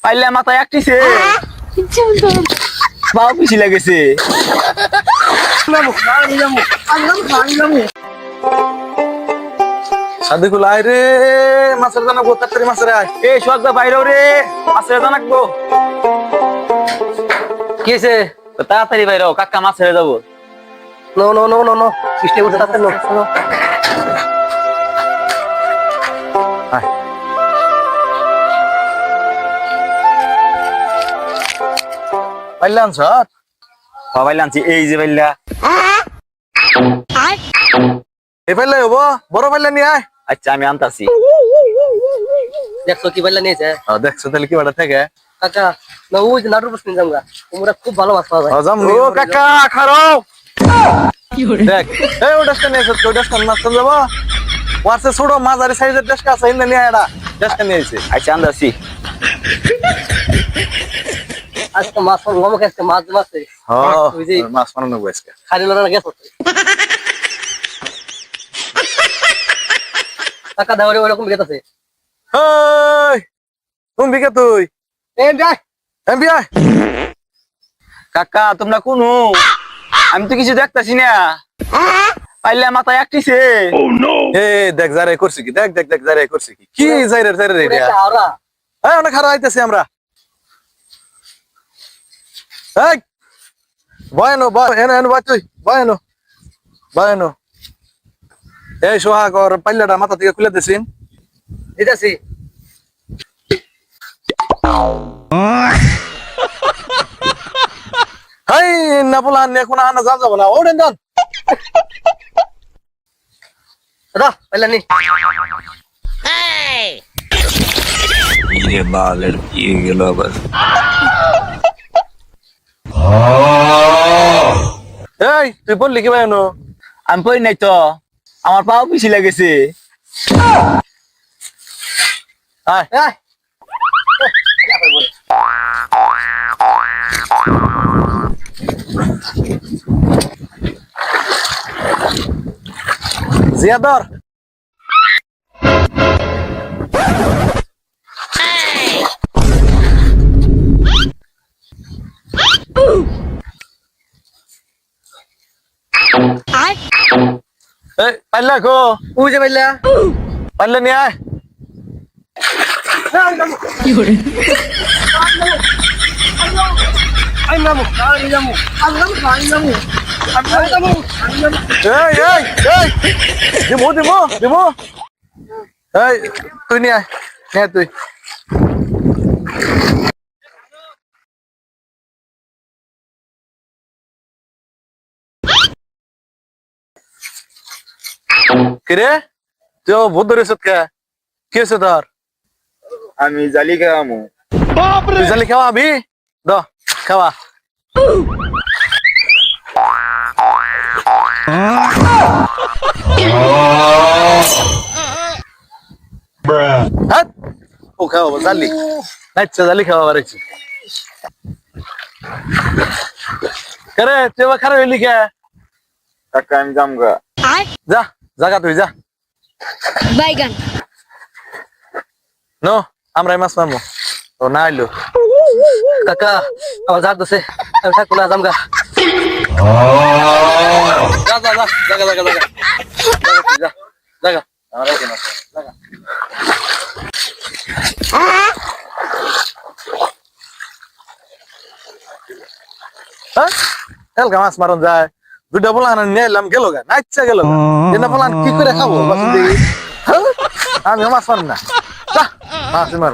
পাইলে মাথায় একটিছে বাউ পিছি লাগেছে। সাদিকুল আয় রে, মাছের দানা গো, তাড়াতাড়ি মাছের আয়। এই সোয়াগদা বাইরেও রে, মাছের জানাকবো। কি হয়েছে? তাড়াতাড়ি বাইরেও, কাকা মাছ ছেড়ে যাবো। No no no no no বৃষ্টি উঠে তাতে নো আয়। পাইলে আনছ? সবাই আনছি এই যে বাইলা। এই পাইলে হবো, বড় পাইলে নিয়ে আয়। আচ্ছা আমি আনতাছি। দেখছো কি পাইলা নিয়েছে দেখছো তাহলে কি বাড়া থেকে? কাকা না ওই যে নাটুর বসে যামগা তোমরা খুব ভালো মাছ পাওয়া যায়। ও কাকা খারাপ দেখ, এই ওই ডেস্কা নিয়েছে, ওই ডেস্কা মাছ যাবো। ওয়ার্সে ছোট মাঝারি সাইজের ডেস্কা আছে, ইন্দা নিয়ে এটা ডেস্কা নিয়েছে। আচ্ছা আনতাছি। আজকে মাছ গমক আজকে মাছ মাছে ওই যে মাছ মারানো আজকে খালি লড়া গেছে কাকা দাওরে ওরকম গেছে। এই তুমি বিকে তুই এই যাই এমবিআই কাকা তোমরা কোন? আমি তো কিছু দেখতাছি না। পাইলে মাথায় একটিছে। এ দেখ যারে করছি কি, দেখ দেখ দেখ যারে করছি কি, কি যাইরে যাইরে রে ওরা এই অনেক খারাপ আইতেছি আমরা। এই বয়নো এনো এনো বাই তুই বয়নো বয়নো। এই সোহাগ ওর পাল্লাটা মাথা থেকে খুলে দিছিন। দিতেছি হাই না বলা এখন আনা যা যাব না ওড়েন যান। দাদা পাইলা নি ये बाल लड़की गेलो बस। এই তুই বললি কি বয়নো? আমি পড়ি নাই তো, আমার পাও পিছি লাগেছে। আয় এই জিয়াদর এই পাল্লা কো, ওই যে পাইলা পাল্লা নিয়ে আয়। এই এই এই দিবো দিবো দিবো। এই তুই নিয়ে আয়, নিয়ে আয় তুই। কিরে তুই ভূত ধরেছ কে? কি হয়েছে তোর? আমি জালি খামু। তুই জালি খাওয়াবি? দ খাওয়া। হাত ও খাওয়াবো জালি, আচ্ছা জালি খাওয়া পারছি। করে তুই আবার খারাপ হইলি কে? কাকা আমি জামগা। যা জাগা তুই যা। বাইগান নো আমরা মাছ মারবো ও না আইলো। কাকা আমার জাগ দছে আমি থাকবো না জামগা। যা যা যা জাগা জাগা জাগা জাগা জাগা আমার এই না জাগা। হ্যাঁ এলগা মাছ মারন যায়, দুটা বলান নিয়ে এলাম গেল গা না ইচ্ছা গেল না বলান কি করে খাবো বাসন দেখি। আমি মাছ মার না যা মাছ মার।